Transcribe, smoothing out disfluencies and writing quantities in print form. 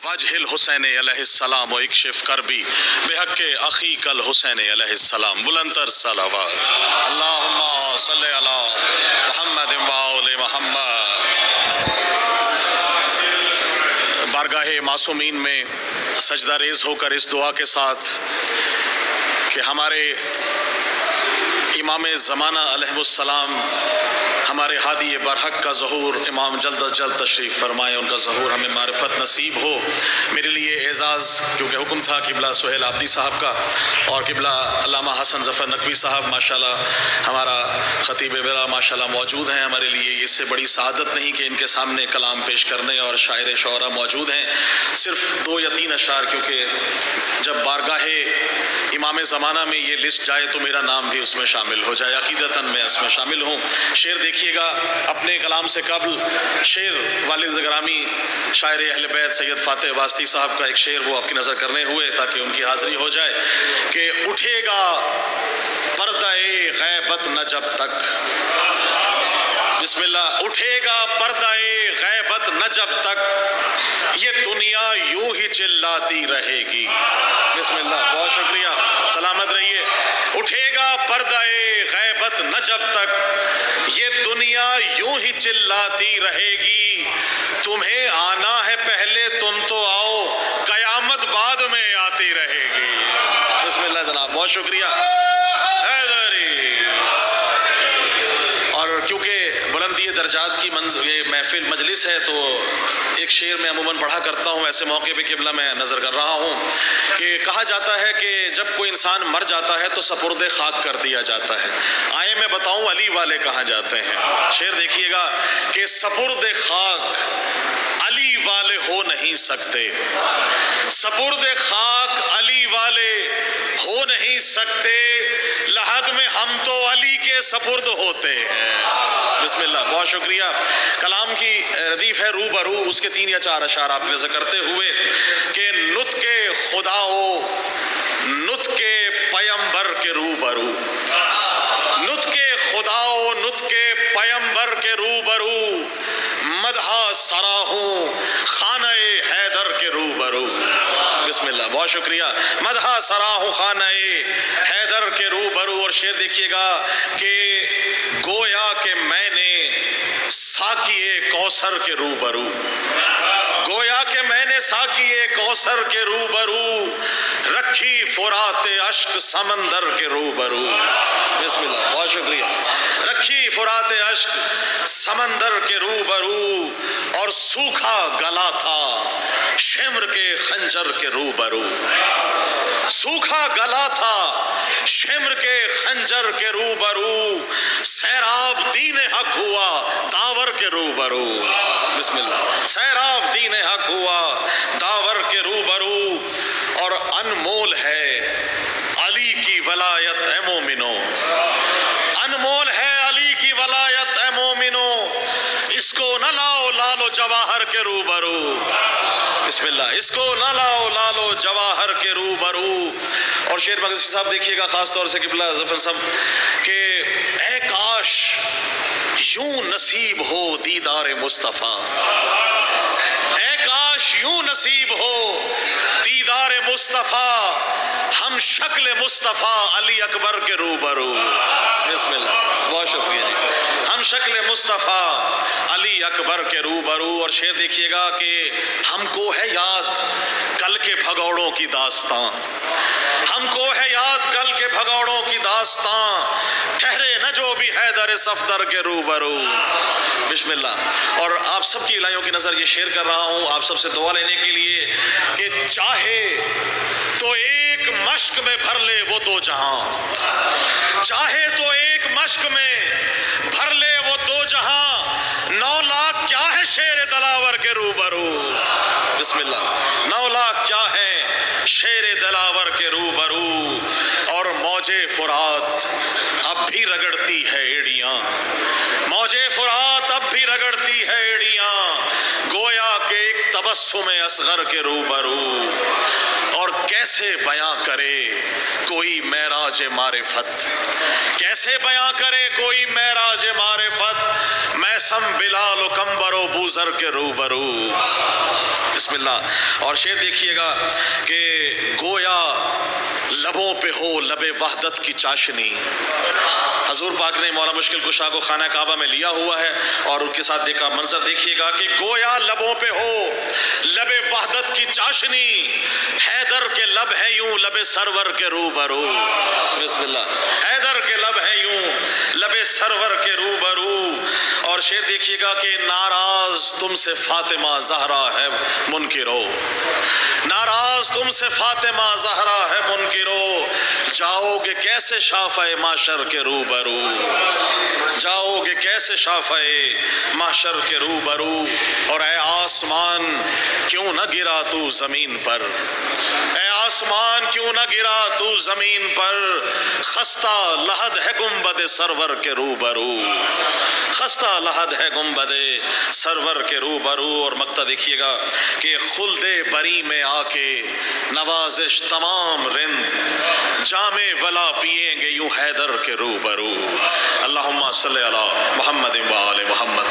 وجہ الحسین علیہ السلام و اکشف کربی بحق اخیک الحسین علیہ السلام. بلند تر صلوات. اللہم صلی علی محمد و آل محمد. بارگاہ معصومین میں سجدہ ریز ہو کر اس دعا کے ساتھ کہ ہمارے امام زمانہ علیہ السلام، ہمارے ہادی برحق کا ظہور امام جلد از جلد تشریف فرمائے، ان کا ظہور ہمیں معرفت نصیب ہو. میرے لیے اعزاز کیونکہ حکم تھا قبلہ سہیل عابدی صاحب کا اور قبلہ علامہ حسن ظفر نقوی صاحب ماشاءاللہ ہمارا خطیب بلا ماشاءاللہ موجود ہیں. ہمارے لیے اس سے بڑی سعادت نہیں کہ ان کے سامنے کلام پیش کرنے، اور شاعر شعراء موجود ہیں. صرف 2 یا 3 اشعار، کیونکہ جب بارگاہ امام زمانہ میں یہ لسٹ جائے تو میرا نام بھی اس میں شامل ہو جائے، عقیدتاً میں اس میں شامل ہوں. شعر دیکھیے گا اپنے کلام سے قبل. شعر والد گرامی شاعر اہل بیت سید فاتح واسطی صاحب کا ایک شعر وہ آپ کی نظر کرنے ہوئے تاکہ ان کی حاضری ہو جائے کہ اٹھے گا پردہ غیبت نہ جب تک. بسم اللہ. اٹھے گا پردہ غیبت نہ جب تک، یہ دنیا یوں ہی چلاتی رہے گی. بسم اللہ. بہت شکریہ، سلامت رہیے. اٹھے گا پردہ غیبت نہ جب تک، یہ دنیا یوں ہی چلاتی رہے گی. تمہیں آنا ہے پہلے، تم تو آؤ، قیامت بعد میں آتی رہے گی. بسم اللہ جناب، بہت شکریہ. اور کیونکہ بلندی درجات کی یہ محفل مجلس ہے تو ایک شعر میں عموماً پڑھا کرتا ہوں. ایسے موقع پہ قبلہ میں نظر کر رہا ہوں کہ کہا جاتا ہے کہ جب کوئی انسان مر جاتا ہے تو سپرد خاک کر دیا جاتا ہے. آئے میں بتاؤں علی والے کہاں جاتے ہیں. شعر دیکھیے گا کہ سپرد خاک علی والے ہو نہیں سکتے، سپرد خاک علی والے ہو نہیں سکتے، لحد میں ہم تو علی کے سپرد ہوتے ہیں. بسم اللہ. بہت شکریہ. کلام کی ردیف ہے روبرو، اس کے 3 یا 4 اشعار آپ نظر کرتے ہوئے کہ نطق خدا و نطق پیمبر کے روبرو، نطق خدا و نطق پیمبر کے روبرو، مدحہ سراہوں خانہ حیدر کے روبرو. بسم اللہ. بہت شکریہ. مدحہ سراہوں خانہ حیدر کے روبرو. اور شعر دیکھیے گا کہ گویا کہ میں نے ساقی کوثر کے روبرو، گویا کہ میں نے ساقی کوثر کے روبرو رکھی فرات اشک سمندر کے روبرو. بسم اللہ. بہت شکریہ. رکھی فرات اشک سمندر کے روبرو، اور سوکھا گلا تھا شمر کے خنجر کے روبرو، سوکھا گلا تھا شمر کے خنجر کے روبرو، سیراب دین حق ہوا داور کے روبرو. بسم اللہ. سیراب دین حق ہوا داور کے روبرو. اور انمول ہے علی کی ولایت اے مومنو، انمول ہے علی کی ولایت اے مومنو، اس کو نہ لاؤ لالو جواہر کے روبرو. بسم اللہ. اس کو نہ لاؤ لالو جواہر کے روبرو. اور شعر مغربی صاحب دیکھیے گا خاص طور سے قبلہ ظفر صاحب کہ اے کاش یوں نصیب ہو دیدار مصطفیٰ، اے کاش یوں نصیب ہو دیدار مصطفیٰ، ہم شکل مصطفیٰ علی اکبر کے روبرو. بسم اللہ. بہت شکریہ جی. ہم شکل مصطفیٰ علی اکبر کے روبرو. اور شعر دیکھیے گا کہ ہم کو ہے یاد کل کے بھگوڑوں کی داستان، ہم کو ہے یاد کل کے بھگوڑوں کی داستان، ٹھہرے نہ جو بھی حیدر صفدر کے روبرو. بسم اللہ. اور آپ سب کی الہیوں کی نظر یہ شعر کر رہا ہوں آپ سب سے دعا لینے کے لیے کہ چاہے تو ایک مشق میں بھر لے وہ 2 جہاں، چاہے تو ایک مشق میں بھر لے وہ 2 جہاں، 9 لاکھ کیا ہے شیر دلاور کے روبرو. بسم اللہ. 9 لاکھ کیا ہے شیر دلاور کے روبرو. اور موج فرات اب بھی رگڑتی ہے ایڑیاں، موج فرات اب بھی رگڑتی ہے ایڑیاں، گویا کہ ایک تبسم اصغر کے روبرو. اور کیسے بیاں کرے کوئی معراج معرفت، کیسے بیاں کرے کوئی معراج معرفت، میں سم بلال و کمبر و بوذر کے روبرو۔ بسم اللہ۔ اور شعر دیکھیے گا کہ گویا لبوں پہ ہو لب وحدت کی چاشنی، حضور پاک نے مولا مشکل کشا کو خانہ کعبہ میں لیا ہوا ہے، اور ان کے ساتھ دیکھا منظر دیکھیے گا کہ گویا لبوں پہ ہو لب وحدت کی چاشنی، حیدر کے لب ہے یوں لب سرور کے روبرو۔ بسم اللہ۔ حیدر کے لب ہے یوں لب سرور کے روبرو۔ اور شعر دیکھیے گا کہ ناراض تم سے فاطمہ زہرا ہے منکرو، ناراض تم سے فاطمہ زہرا ہے منکرو، جاؤ گے کیسے شافع معشر کے روبرو، جاؤ گے کیسے شافع معشر کے روبرو۔ اور اے آسمان کیوں نہ گرا تو زمین پر، اے آسمان کیوں نہ گرا تو زمین پر، خستہ لحد ہے گنبد سرور کے روبرو، خستہ لحد ہے گنبد سرور کے روبرو۔ اور مقطع دیکھیے گا کہ خلد بری میں آ کے نوازش تمام رند، جام ولا پیئیں گے یوں حیدر کے روبرو۔ اللہم صلی علی محمد و آل محمد۔